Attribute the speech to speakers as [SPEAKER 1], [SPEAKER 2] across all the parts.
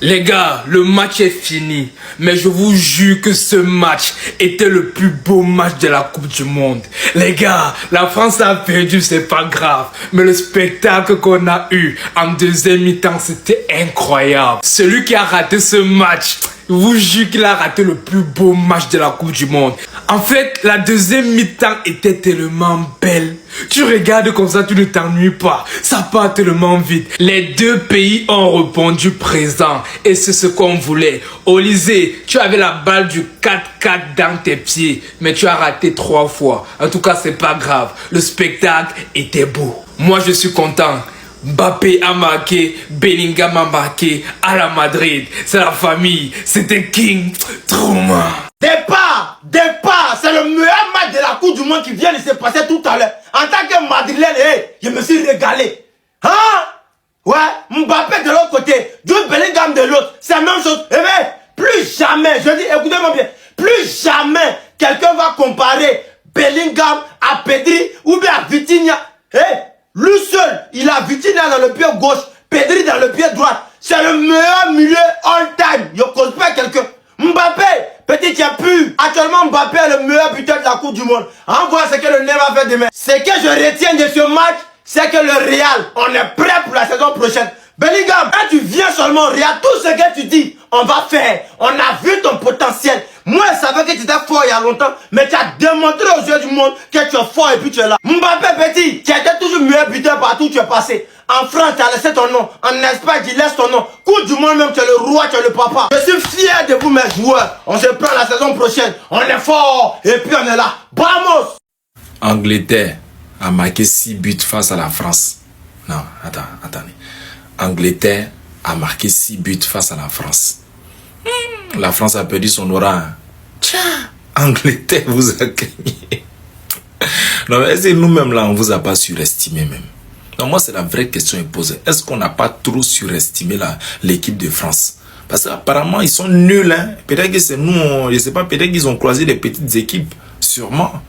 [SPEAKER 1] Les gars, le match est fini, mais je vous jure que ce match était le plus beau match de la Coupe du Monde. Les gars, la France a perdu, c'est pas grave, mais le spectacle qu'on a eu en deuxième mi-temps, c'était incroyable. Celui qui a raté ce match, je vous jure qu'il a raté le plus beau match de la Coupe du Monde. En fait, la deuxième mi-temps était tellement belle. Tu regardes comme ça, tu ne t'ennuies pas. Ça part tellement vite. Les deux pays ont répondu présent. Et c'est ce qu'on voulait. Olysée, tu avais la balle du 4-4 dans tes pieds. Mais tu as raté 3 fois. En tout cas, c'est pas grave. Le spectacle était beau. Moi, je suis content. Mbappé a marqué, Bellingham a marqué, à la Madrid, c'est la famille, c'était King, Trauma.
[SPEAKER 2] Départ, c'est le meilleur match de la Coupe du Monde qui vient de se passer tout à l'heure. En tant que Madrilène, je me suis régalé. Hein? Ouais, Mbappé de l'autre côté, Jude Bellingham de l'autre, c'est la même chose. Eh bien, plus jamais, je dis, écoutez-moi bien, plus jamais quelqu'un va comparer Bellingham à Pedri ou bien à Vitinha. Lui seul, il a Vitinha dans le pied gauche, Pedri dans le pied droit. C'est le meilleur milieu all-time. Je ne cause pas quelqu'un. Mbappé, petit qui a pu. Actuellement, Mbappé est le meilleur buteur de la Coupe du Monde. On voit ce que le Ney va faire demain. Ce que je retiens de ce match, c'est que le Real, on est prêt pour la saison prochaine. Bellingham, quand tu viens seulement au Real, tout ce que tu dis, on va faire. On a vu ton potentiel. Moi, je savais que tu étais fort il y a longtemps, mais tu as démontré aux yeux du monde que tu es fort et puis tu es là. Mbappé, petit, tu étais toujours meilleur buteur partout où tu es passé. En France, tu as laissé ton nom. En Espagne, tu laisses ton nom. Coupe du monde même, tu es le roi, tu es le papa. Je suis fier de vous, mes joueurs. On se prend la saison prochaine. On est fort et puis on est là. Vamos!
[SPEAKER 3] Angleterre a marqué 6 buts face à la France. Non, attendez. Angleterre a marqué 6 buts face à la France. La France a perdu son aura. Tiens, Angleterre vous a gagné. Non, mais est-ce que nous-mêmes là, on vous a pas surestimé même? Non, moi, c'est la vraie question à poser. Est-ce qu'on n'a pas trop surestimé l'équipe de France? Parce qu'apparemment, ils sont nuls. Hein? Peut-être que c'est nous, je ne sais pas, peut-être qu'ils ont croisé des petites équipes. Sûrement.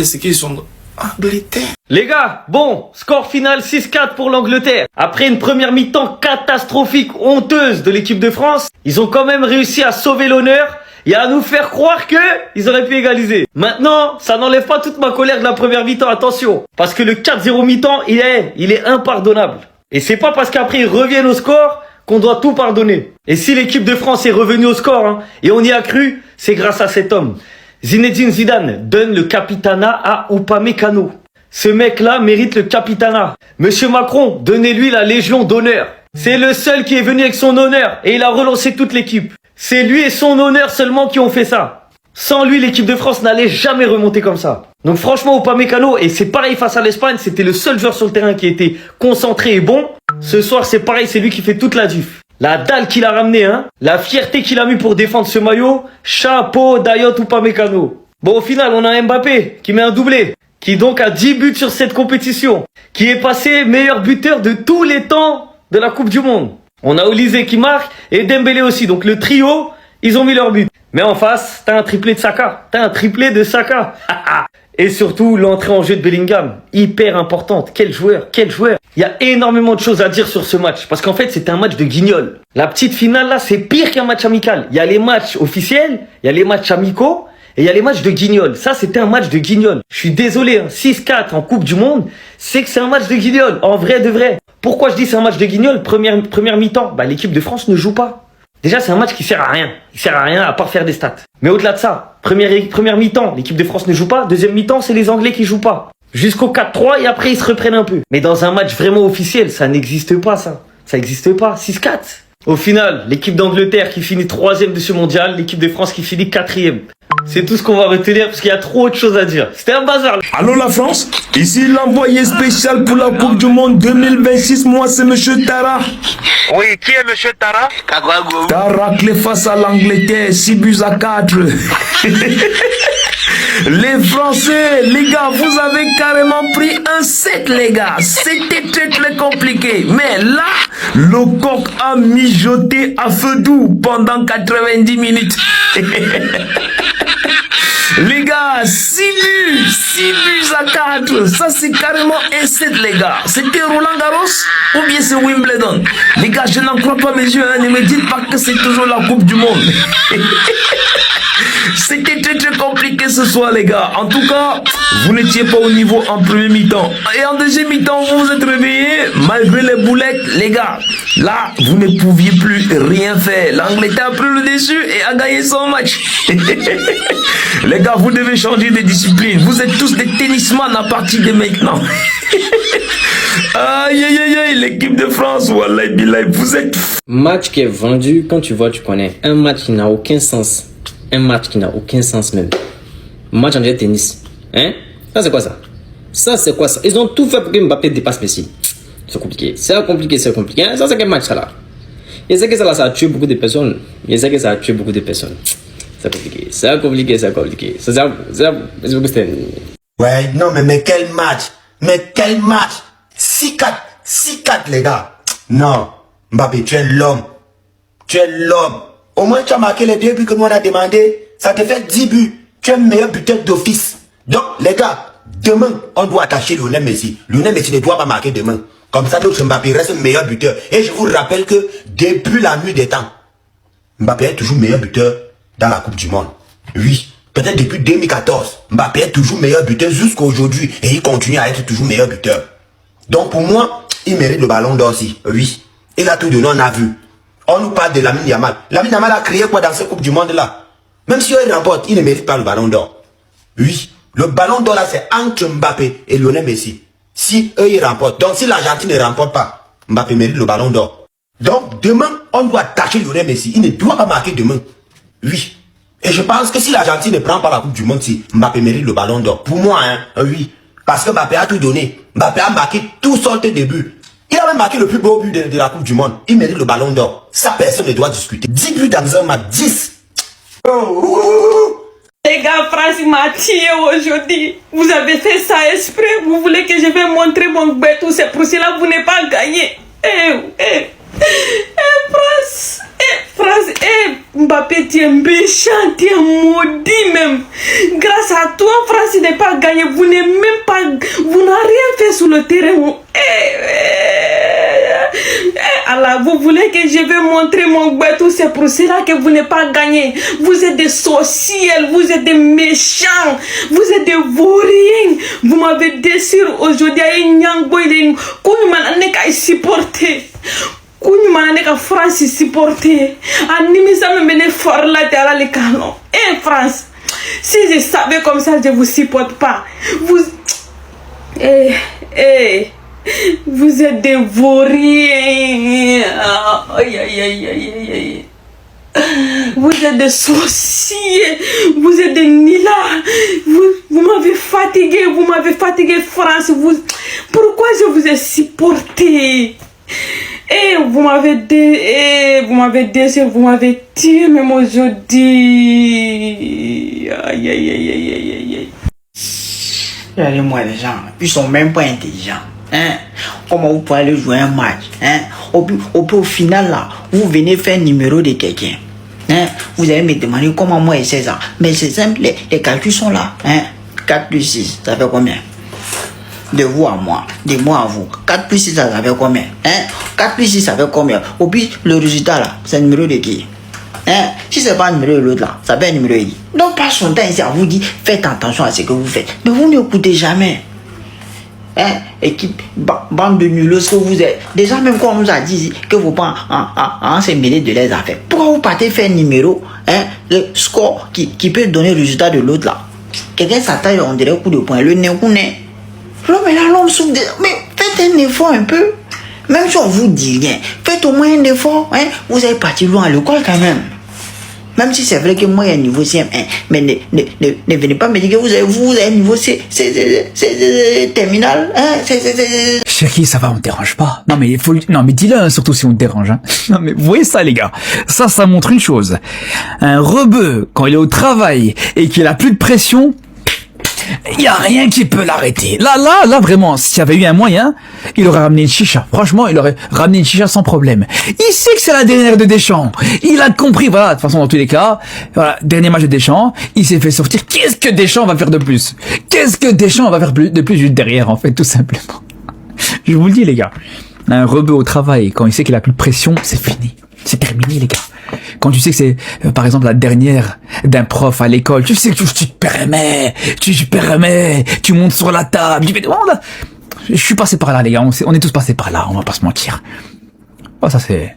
[SPEAKER 3] C'est qu'ils sont Angleterre.
[SPEAKER 4] Les gars, bon, score final 6-4 pour l'Angleterre. Après une première mi-temps catastrophique, honteuse de l'équipe de France, ils ont quand même réussi à sauver l'honneur et à nous faire croire que ils auraient pu égaliser. Maintenant, ça n'enlève pas toute ma colère de la première mi-temps, attention. Parce que le 4-0 mi-temps, il est impardonnable. Et c'est pas parce qu'après ils reviennent au score qu'on doit tout pardonner. Et si l'équipe de France est revenue au score, et on y a cru, c'est grâce à cet homme. Zinedine Zidane donne le capitanat à Upamecano. Ce mec-là mérite le capitanat. Monsieur Macron, donnez-lui la Légion d'honneur. C'est le seul qui est venu avec son honneur et il a relancé toute l'équipe. C'est lui et son honneur seulement qui ont fait ça. Sans lui, l'équipe de France n'allait jamais remonter comme ça. Donc franchement, Upamecano, et c'est pareil face à l'Espagne, c'était le seul joueur sur le terrain qui était concentré et bon. Ce soir, c'est pareil, c'est lui qui fait toute la diff. La dalle qu'il a ramené, la fierté qu'il a mis pour défendre ce maillot, chapeau Dayot Upamecano. Bon, au final, on a Mbappé qui met un doublé, qui donc a 10 buts sur cette compétition, qui est passé meilleur buteur de tous les temps de la Coupe du Monde. On a Olysée qui marque et Dembélé aussi. Donc le trio, ils ont mis leur but. Mais en face, t'as un triplé de Saka. Et surtout, l'entrée en jeu de Bellingham, hyper importante. Quel joueur. Il y a énormément de choses à dire sur ce match. Parce qu'en fait, c'était un match de guignol. La petite finale là, c'est pire qu'un match amical. Il y a les matchs officiels, il y a les matchs amicaux, et il y a les matchs de guignol. Ça, c'était un match de guignol. Je suis désolé, 6-4 en Coupe du Monde, c'est que c'est un match de guignol. En vrai de vrai. Pourquoi je dis c'est un match de guignol? Première mi-temps, l'équipe de France ne joue pas. Déjà, c'est un match qui sert à rien. Il sert à rien à part faire des stats. Mais au-delà de ça, première mi-temps, l'équipe de France ne joue pas. Deuxième mi-temps, c'est les Anglais qui jouent pas. Jusqu'au 4-3 et après, ils se reprennent un peu. Mais dans un match vraiment officiel, ça n'existe pas, ça. Ça n'existe pas. 6-4. Au final, l'équipe d'Angleterre qui finit 3e de ce mondial, l'équipe de France qui finit 4e. C'est tout ce qu'on va retenir parce qu'il y a trop de choses à dire. C'était un bazar.
[SPEAKER 5] Allô la France, ici l'envoyé spécial pour la Coupe du Monde 2026, moi c'est Monsieur Tara.
[SPEAKER 6] Oui, qui est Monsieur Tara?
[SPEAKER 5] T'as raclé face à l'Angleterre, 6 buts à 4. Les Français, les gars, vous avez carrément pris un 7 les gars. C'était très compliqué. Mais là, le coq a mijoté à feu doux pendant 90 minutes. Les gars, 6 buts à 4. Ça, c'est carrément un 7, les gars. C'était Roland Garros ou bien c'est Wimbledon? Les gars, je n'en crois pas mes yeux. Hein. Ne me dites pas que c'est toujours la Coupe du Monde. C'était très compliqué ce soir, les gars. En tout cas, vous n'étiez pas au niveau en premier mi-temps. Et en deuxième mi-temps, vous vous êtes réveillés. Malgré les boulettes, les gars, là, vous ne pouviez plus rien faire. L'Angleterre a pris le dessus et a gagné son match. Les gars, vous devez changer de discipline. Vous êtes tous des tennisman à partir de maintenant. Aïe, aïe, aïe, aïe, l'équipe de France, wallahi billahi, vous êtes...
[SPEAKER 7] Match qui est vendu, quand tu vois, tu connais. Un match qui n'a aucun sens. Un match qui n'a aucun sens même. Match en tennis. Hein? Ça, c'est quoi ça? Ça, c'est quoi ça? Ils ont tout fait pour que Mbappé dépasse Messi. C'est compliqué. C'est compliqué, c'est compliqué. Hein? Ça, c'est quel match, ça, là? Je sais que ça, là, ça a tué beaucoup de personnes. Je sais que ça a tué beaucoup de personnes. C'est compliqué. C'est compliqué, c'est compliqué. C'est
[SPEAKER 2] Ouais, non, mais quel match? Mais quel match? 6-4, 6-4, les gars. Non, Mbappé, tu es l'homme. Tu es l'homme. Au moins, tu as marqué les 2 buts que nous on a demandé. Ça te fait 10 buts. Tu es meilleur buteur d'office. Donc, les gars, demain, on doit attacher Lionel Messi. Lionel Messi ne doit pas marquer demain. Comme ça, notre Mbappé reste meilleur buteur. Et je vous rappelle que depuis la nuit des temps, Mbappé est toujours meilleur buteur dans la Coupe du Monde. Oui. Peut-être depuis 2014, Mbappé est toujours meilleur buteur jusqu'à aujourd'hui. Et il continue à être toujours meilleur buteur. Donc pour moi, il mérite le ballon d'or aussi. Oui. Il a tout donné, on a vu. On nous parle de Lamine Yamal. Lamine Yamal a créé quoi dans cette Coupe du Monde-là? Même si il remporte, il ne mérite pas le ballon d'or. Oui. Le ballon d'or là, c'est entre Mbappé et Lionel Messi. Si eux, ils remportent. Donc si l'Argentine ne remporte pas, Mbappé mérite le ballon d'or. Donc demain, on doit attacher Lionel Messi. Il ne doit pas marquer demain. Oui. Et je pense que si l'Argentine ne prend pas la Coupe du Monde, si Mbappé mérite le ballon d'or. Pour moi, hein, oui. Parce que Mbappé a tout donné. Mbappé a marqué tout sorte de buts. Il a même marqué le plus beau but de la Coupe du Monde. Il mérite le ballon d'or. Ça, personne ne doit discuter. 10 buts dans un match. 10.
[SPEAKER 8] Les gars, France m'a tué aujourd'hui. Vous avez fait ça exprès. Vous voulez que je vais montrer mon bêtou. C'est pour cela que vous n'avez pas gagné. France, Mbappé, tu es méchant, tu es maudit même. Grâce à toi, France n'est pas gagné. Vous n'avez même pas, vous n'avez rien fait sur le terrain. Alors, vous voulez que je vais montrer mon bêtou, c'est pour cela que vous n'avez pas gagné. Vous êtes des sorciers, vous êtes des méchants, vous êtes des vauriens. Vous m'avez déçu aujourd'hui. Supporter. France supporter. France, si je savais comme ça, je vous supporte pas. Vous vous êtes des vauriens. Vous êtes des sorciers. Vous êtes des nilards. Vous m'avez fatigué, France. Pourquoi je vous ai supporté? Vous m'avez déçu, vous m'avez tué même aujourd'hui. Aïe.
[SPEAKER 9] Regardez-moi les gens, ils sont même pas intelligents. Hein? Comment vous pouvez aller jouer un match? Hein? Au final là, vous venez faire le numéro de quelqu'un. Hein? Vous allez me demander comment moi et 16 ans. Mais c'est simple, les calculs sont là. Hein? 4 plus 6, ça fait combien? De vous à moi, de moi à vous. 4 plus 6, ça fait combien? Hein? 4 plus 6, ça fait combien? Au plus, le résultat là, c'est le numéro de qui? Hein? Si c'est pas le numéro de l'autre là, ça fait un numéro de qui? Donc, pas son temps ici à vous dire, faites attention à ce que vous faites. Mais vous n'écoutez jamais. Hein? Équipe, bande de nulos que vous êtes. Déjà, même quand on nous a dit que vous pas en se mêler de les affaires. Pourquoi vous partez faire un numéro, hein? Le score qui peut donner le résultat de l'autre là? Quelqu'un s'attaque, on dirait coup de poing. Le nez, l'homme est là, l'homme souffre. Mais faites un effort un peu. Même si on vous dit rien, faites au moins un effort. Hein? Vous allez partir loin à l'école quand même. Même si c'est vrai que moi, il y a un niveau CM1. Mais ne venez pas me dire que vous avez un niveau c'est terminal. Hein?
[SPEAKER 10] Chérie, ça va, on te dérange pas. Non mais dis-le, hein, surtout si on te dérange. Hein. Non mais vous voyez ça les gars, ça montre une chose. Un rebeu, quand il est au travail et qu'il a plus de pression, Il n'y a rien qui peut l'arrêter. Là, vraiment, s'il y avait eu un moyen, il aurait ramené une chicha. Franchement, il aurait ramené une chicha sans problème. Il sait que c'est la dernière de Deschamps. Il a compris, voilà, de toute façon, dans tous les cas, voilà, dernier match de Deschamps, il s'est fait sortir. Qu'est-ce que Deschamps va faire de plus? Qu'est-ce que Deschamps va faire de plus juste derrière, en fait, tout simplement? Je vous le dis, les gars. Un rebeu au travail, quand il sait qu'il a plus de pression, c'est fini. C'est terminé, les gars. Quand tu sais que c'est, par exemple, la dernière d'un prof à l'école, tu sais que tu te permets, tu montes sur la table, tu fais, oh là, je suis passé par là, les gars, on est tous passés par là, on va pas se mentir. Oh, ça c'est,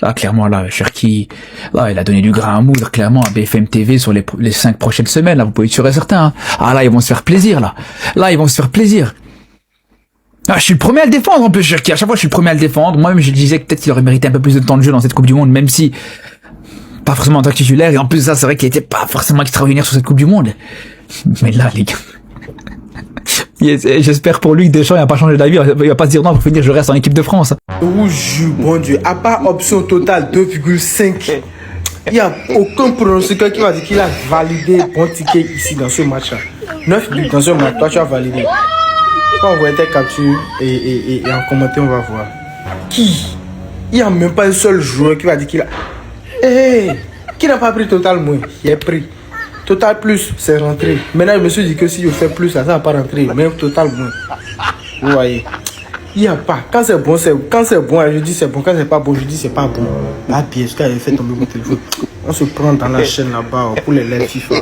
[SPEAKER 10] là, clairement, là, Cherki, là, il a donné du grain à moudre, clairement, à BFM TV sur les 5 prochaines semaines, là, vous pouvez être sûr et certain, hein. Ah, là, ils vont se faire plaisir, là. Là, ils vont se faire plaisir. Ah, je suis le premier à le défendre, en plus, Cherki. À chaque fois, je suis le premier à le défendre. Moi-même, je disais que peut-être qu'il aurait mérité un peu plus de temps de jeu dans cette Coupe du Monde, même si, pas forcément en tant que titulaire, et en plus, ça, c'est vrai qu'il était pas forcément extraordinaire sur cette Coupe du Monde. Mais là, les gars. J'espère pour lui que Deschamps, il va pas changer d'avis. Il va pas se dire non, pour finir, je reste en équipe de France.
[SPEAKER 2] Rouge, bon Dieu. À part option totale 2,5. Il n'y a aucun pronostiqueur qui va dire qu'il a validé bon ticket ici dans ce match-là. 9 buts dans ce match, toi tu as validé. On voit tes captures et en commentaire on va voir. Qui? Il n'y a même pas un seul joueur qui va dire qu'il a... qui n'a pas pris Total moins? Il a pris. Total plus, c'est rentré. Maintenant je me suis dit que si je fais plus, ça ne va pas rentrer. Même Total moins. Vous voyez? Il n'y a pas. Quand c'est bon, je dis c'est bon. Quand c'est pas bon, je dis c'est pas bon. La pièce, quand j'ai fait tomber mon téléphone. On se prend dans la chaîne là-bas pour les lèvres FIFA.